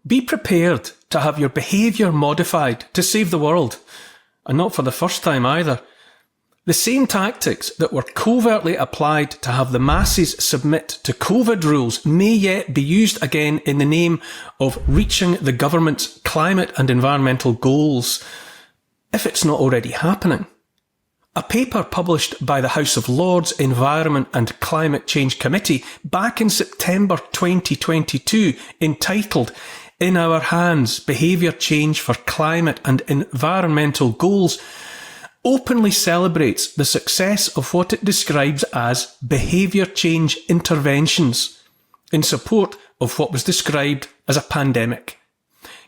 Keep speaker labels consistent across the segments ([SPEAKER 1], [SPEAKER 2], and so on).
[SPEAKER 1] Be prepared to have your behaviour modified to save the world, and not for the first time either. The same tactics that were covertly applied to have the masses submit to COVID rules may yet be used again in the name of reaching the government's climate and environmental goals, if it's not already happening. A paper published by the House of Lords Environment and Climate Change Committee back in September 2022, entitled "In Our Hands, Behaviour Change for Climate and Environmental Goals," openly celebrates the success of what it describes as behaviour change interventions in support of what was described as a pandemic.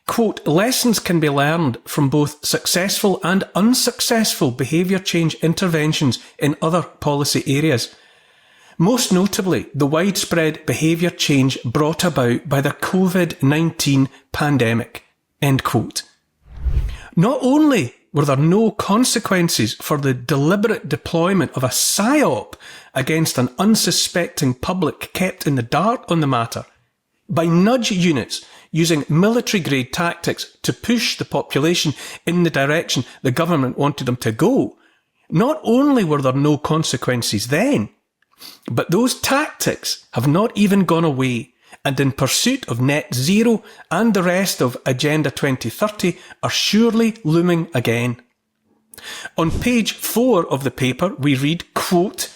[SPEAKER 1] Quote, "Lessons can be learned from both successful and unsuccessful behaviour change interventions in other policy areas, most notably the widespread behaviour change brought about by the COVID-19 pandemic." End quote. Not only were there no consequences for the deliberate deployment of a psy-op against an unsuspecting public kept in the dark on the matter, by nudge units using military-grade tactics to push the population in the direction the government wanted them to go, not only were there no consequences then, but those tactics have not even gone away, and in pursuit of net zero and the rest of Agenda 2030 are surely looming again. On page 4 of the paper we read, quote,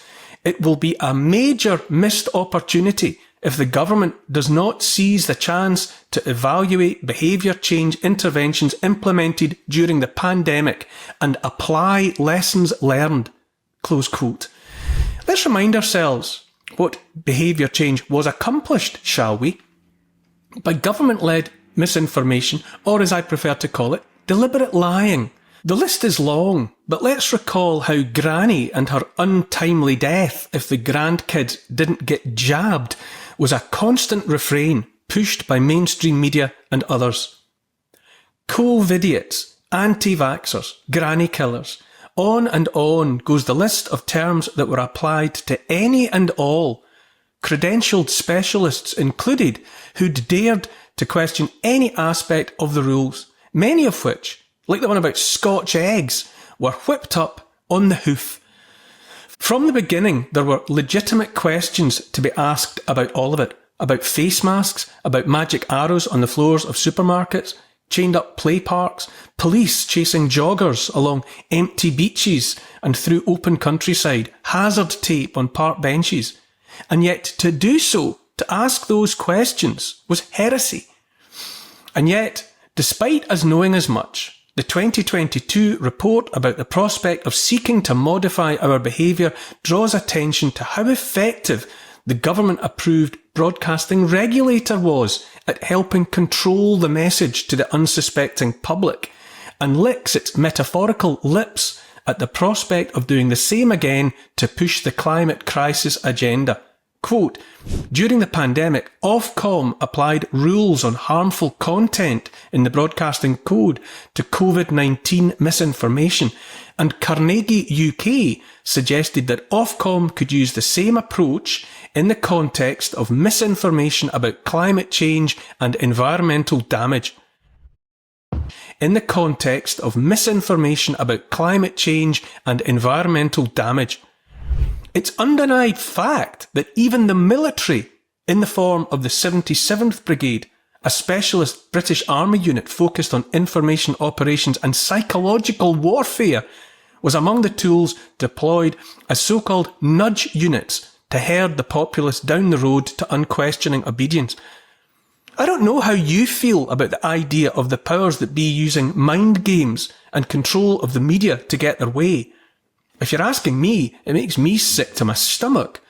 [SPEAKER 1] "It will be a major missed opportunity if the government does not seize the chance to evaluate behaviour change interventions implemented during the pandemic and apply lessons learned." Close quote. Let's remind ourselves what behaviour change was accomplished, shall we? By government-led misinformation, or as I prefer to call it, deliberate lying. The list is long, but let's recall how Granny and her untimely death if the grandkids didn't get jabbed was a constant refrain pushed by mainstream media and others. COVIDiots, anti-vaxxers, granny killers, on and on goes the list of terms that were applied to any and all, credentialed specialists included, who'd dared to question any aspect of the rules, many of which, like the one about Scotch eggs, were whipped up on the hoof. From the beginning, there were legitimate questions to be asked about all of it, about face masks, about magic arrows on the floors of supermarkets, chained up play parks, police chasing joggers along empty beaches and through open countryside, hazard tape on park benches. And yet to do so, to ask those questions, was heresy. And yet, despite us knowing as much, the 2022 report about the prospect of seeking to modify our behaviour draws attention to how effective the government-approved broadcasting regulator was at helping control the message to the unsuspecting public, and licks its metaphorical lips at the prospect of doing the same again to push the climate crisis agenda. Quote, "During the pandemic, Ofcom applied rules on harmful content in the broadcasting code to COVID-19 misinformation, and Carnegie UK suggested that Ofcom could use the same approach in the context of misinformation about climate change and environmental damage." In the context of misinformation about climate change and environmental damage. It's undenied fact that even the military, in the form of the 77th Brigade, a specialist British Army unit focused on information operations and psychological warfare, was among the tools deployed as so-called nudge units to herd the populace down the road to unquestioning obedience. I don't know how you feel about the idea of the powers that be using mind games and control of the media to get their way. If you're asking me, it makes me sick to my stomach.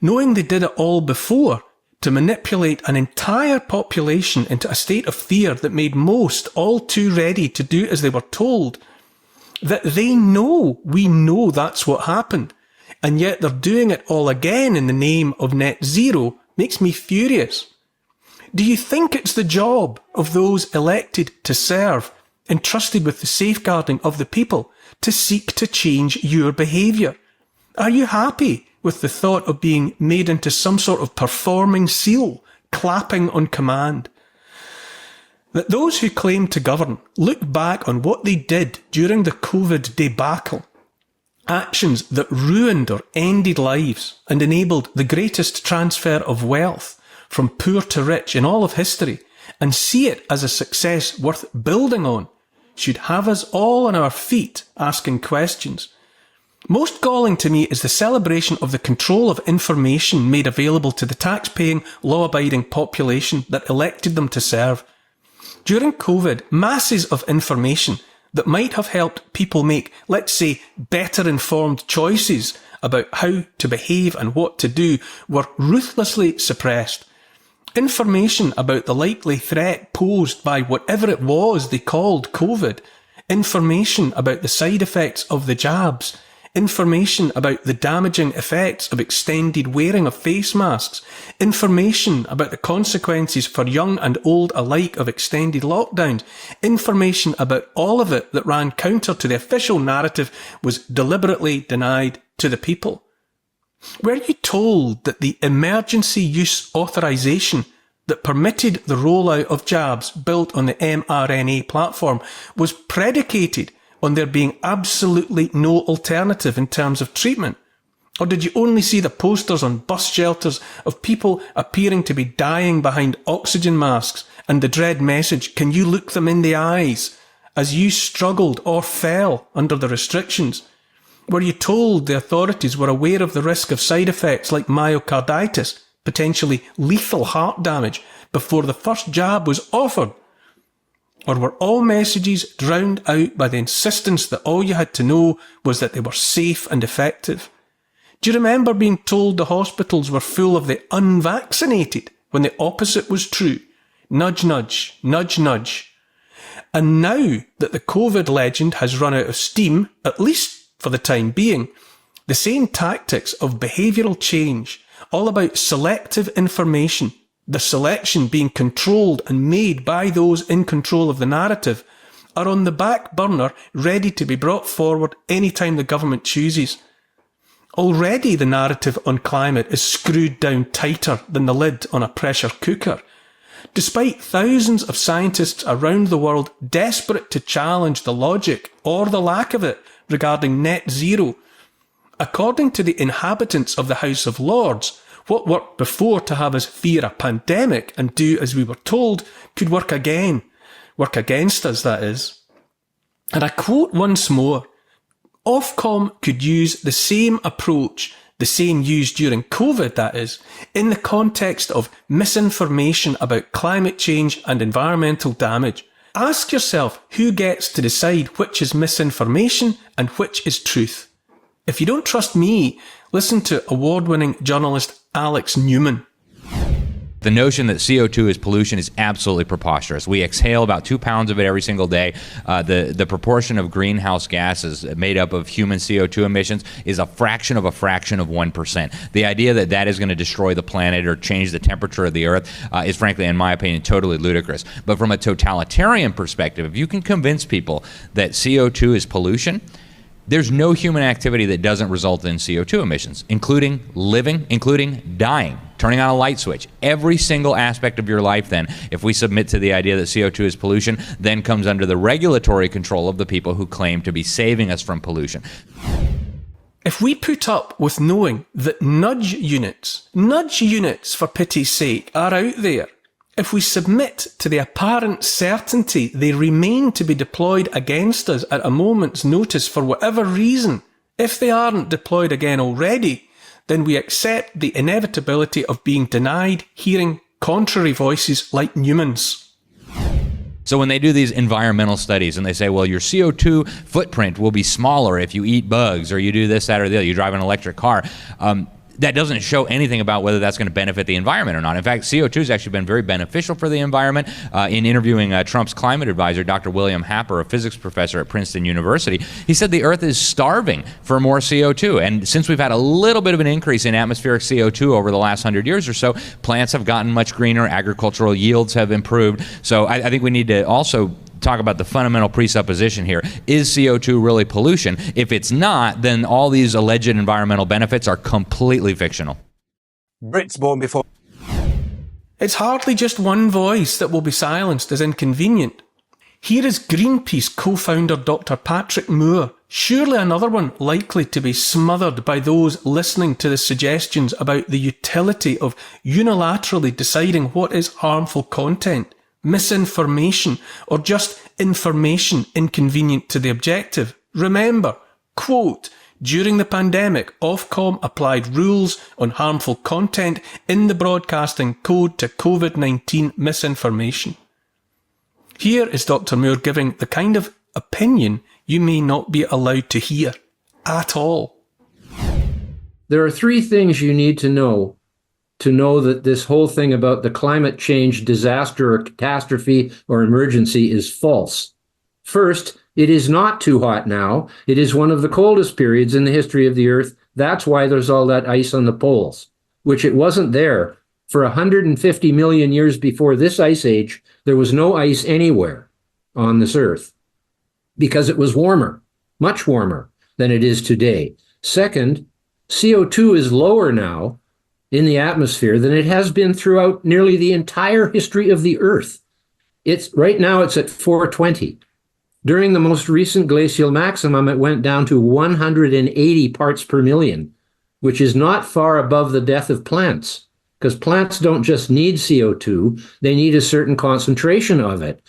[SPEAKER 1] Knowing they did it all before, to manipulate an entire population into a state of fear that made most all too ready to do as they were told, that they know we know that's what happened, and yet they're doing it all again in the name of net zero, makes me furious. Do you think it's the job of those elected to serve, entrusted with the safeguarding of the people, to seek to change your behaviour? Are you happy with the thought of being made into some sort of performing seal, clapping on command? that those who claim to govern look back on what they did during the COVID debacle, actions that ruined or ended lives and enabled the greatest transfer of wealth from poor to rich in all of history, and see it as a success worth building on, should have us all on our feet asking questions. Most galling to me is the celebration of the control of information made available to the tax-paying, law-abiding population that elected them to serve. During COVID, masses of information that might have helped people make, let's say, better informed choices about how to behave and what to do were ruthlessly suppressed. Information about the likely threat posed by whatever it was they called COVID, information about the side effects of the jabs, information about the damaging effects of extended wearing of face masks, information about the consequences for young and old alike of extended lockdowns, information about all of it that ran counter to the official narrative was deliberately denied to the people. Were you told that the emergency use authorization that permitted the rollout of jabs built on the mRNA platform was predicated on there being absolutely no alternative in terms of treatment? Or did you only see the posters on bus shelters of people appearing to be dying behind oxygen masks and the dread message, "Can you look them in the eyes?" as you struggled or fell under the restrictions? Were you told the authorities were aware of the risk of side effects like myocarditis, potentially lethal heart damage, before the first jab was offered? Or were all messages drowned out by the insistence that all you had to know was that they were safe and effective? Do you remember being told the hospitals were full of the unvaccinated when the opposite was true? Nudge, nudge, nudge, nudge. And now that the COVID legend has run out of steam, at least for the time being, the same tactics of behavioural change, all about selective information, the selection being controlled and made by those in control of the narrative, are on the back burner, ready to be brought forward any time the government chooses. Already the narrative on climate is screwed down tighter than the lid on a pressure cooker. Despite thousands of scientists around the world desperate to challenge the logic, or the lack of it, regarding net zero, according to the inhabitants of the House of Lords, what worked before to have us fear a pandemic and do as we were told could work again. Work against us, that is. And I quote once more, Ofcom could use the same approach, the same used during COVID, that is, in the context of misinformation about climate change and environmental damage. Ask yourself who gets to decide which is misinformation and which is truth. If you don't trust me, listen to award-winning journalist Alex Newman.
[SPEAKER 2] The notion that CO2 is pollution is absolutely preposterous. We exhale about 2 pounds of it every single day. The proportion of greenhouse gases made up of human CO2 emissions is a fraction of 1%. The idea that that is going to destroy the planet or change the temperature of the earth is, frankly, in my opinion, totally ludicrous. But from a totalitarian perspective, if you can convince people that CO2 is pollution, there's no human activity that doesn't result in CO2 emissions, including living, including dying, turning on a light switch. Every single aspect of your life, then, if we submit to the idea that CO2 is pollution, then comes under the regulatory control of the people who claim to be saving us from pollution.
[SPEAKER 1] If we put up with knowing that nudge units for pity's sake, are out there, if we submit to the apparent certainty they remain to be deployed against us at a moment's notice for whatever reason, if they aren't deployed again already, then we accept the inevitability of being denied hearing contrary voices like Newman's.
[SPEAKER 2] So when they do these environmental studies and they say, well, your CO2 footprint will be smaller if you eat bugs or you do this, that, or the other, you drive an electric car, that doesn't show anything about whether that's going to benefit the environment or not. In fact, CO2 has actually been very beneficial for the environment. In interviewing Trump's climate advisor, Dr. William Happer, a physics professor at Princeton University, he said the Earth is starving for more CO2. And since we've had a little bit of an increase in atmospheric CO2 over the last 100 years or so, plants have gotten much greener, agricultural yields have improved. So I think we need to also talk about the fundamental presupposition here. Is CO2 really pollution? If it's not, then all these alleged environmental benefits are completely fictional.
[SPEAKER 3] Brits born before.
[SPEAKER 1] It's hardly just one voice that will be silenced as inconvenient. Here is Greenpeace co-founder Dr. Patrick Moore, surely another one likely to be smothered by those listening to the suggestions about the utility of unilaterally deciding what is harmful content, misinformation, or just information inconvenient to the objective. Remember, quote, during the pandemic, Ofcom applied rules on harmful content in the broadcasting code to COVID-19 misinformation. Here is Dr. Moore giving the kind of opinion you may not be allowed to hear at all.
[SPEAKER 3] There are three things you need to know that this whole thing about the climate change disaster or catastrophe or emergency is false. First, it is not too hot now. It is one of the coldest periods in the history of the Earth. That's why there's all that ice on the poles, which it wasn't there. For 150 million years before this ice age, there was no ice anywhere on this Earth because it was warmer, much warmer than it is today. Second, CO2 is lower now in the atmosphere than it has been throughout nearly the entire history of the Earth. Right now it's at 420. During the most recent glacial maximum, it went down to 180 parts per million, which is not far above the death of plants, because plants don't just need CO2, they need a certain concentration of it.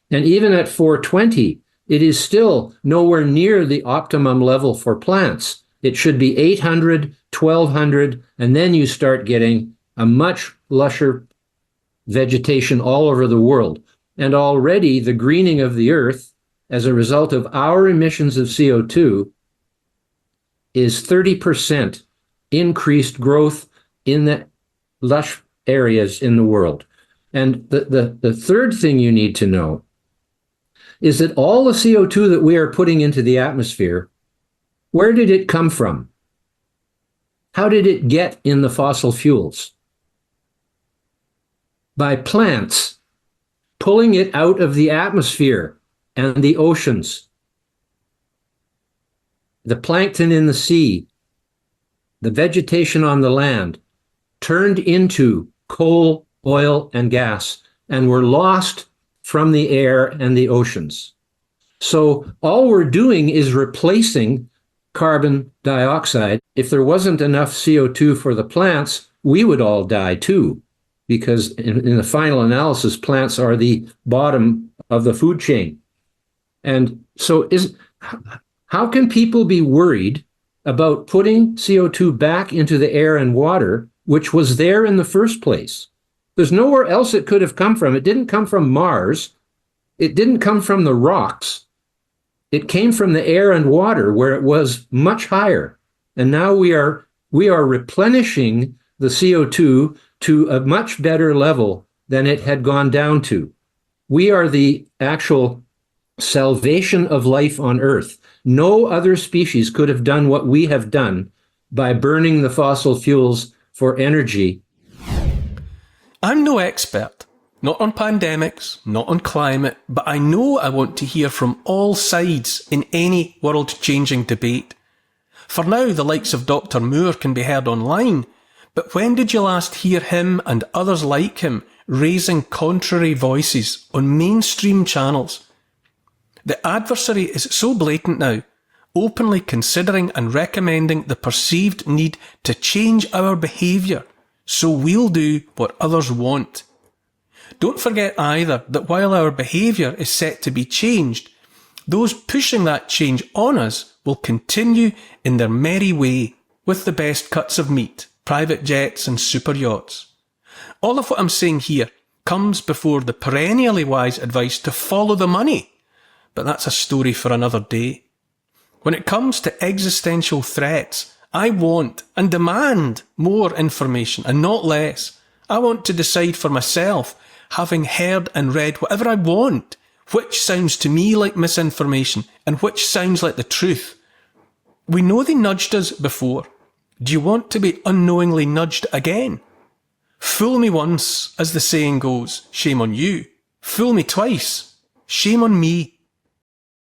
[SPEAKER 3] And even at 420, it is still nowhere near the optimum level for plants. It should be 800, 1200, and then you start getting a much lusher vegetation all over the world. And already the greening of the Earth, as a result of our emissions of CO2, is 30% increased growth in the lush areas in the world. And the third thing you need to know is that all the CO2 that we are putting into the atmosphere, where did it come from? How did it get in the fossil fuels? By plants pulling it out of the atmosphere and the oceans, the plankton in the sea, the vegetation on the land turned into coal, oil, and gas, and were lost from the air and the oceans. So all we're doing is replacing carbon dioxide. If there wasn't enough CO2 for the plants, we would all die too, because in the final analysis, plants are the bottom of the food chain. And so how can people be worried about putting CO2 back into the air and water, which was there in the first place? There's nowhere else it could have come from. It didn't come from Mars. It didn't come from the rocks. It came from the air and water, where it was much higher. And now we are replenishing the CO2 to a much better level than it had gone down to. We are the actual salvation of life on Earth. No other species could have done what we have done by burning the fossil fuels for energy.
[SPEAKER 1] I'm no expert, not on pandemics, not on climate, but I know I want to hear from all sides in any world-changing debate. For now, the likes of Dr. Moore can be heard online, but when did you last hear him and others like him raising contrary voices on mainstream channels? The adversary is so blatant now, openly considering and recommending the perceived need to change our behaviour, so we'll do what others want. Don't forget either that while our behaviour is set to be changed, those pushing that change on us will continue in their merry way with the best cuts of meat, private jets and super yachts. All of what I'm saying here comes before the perennially wise advice to follow the money, but that's a story for another day. When it comes to existential threats, I want and demand more information and not less. I want to decide for myself, having heard and read whatever I want, which sounds to me like misinformation and which sounds like the truth. We know they nudged us before. Do you want to be unknowingly nudged again? Fool me once, as the saying goes, shame on you. Fool me twice, shame on me.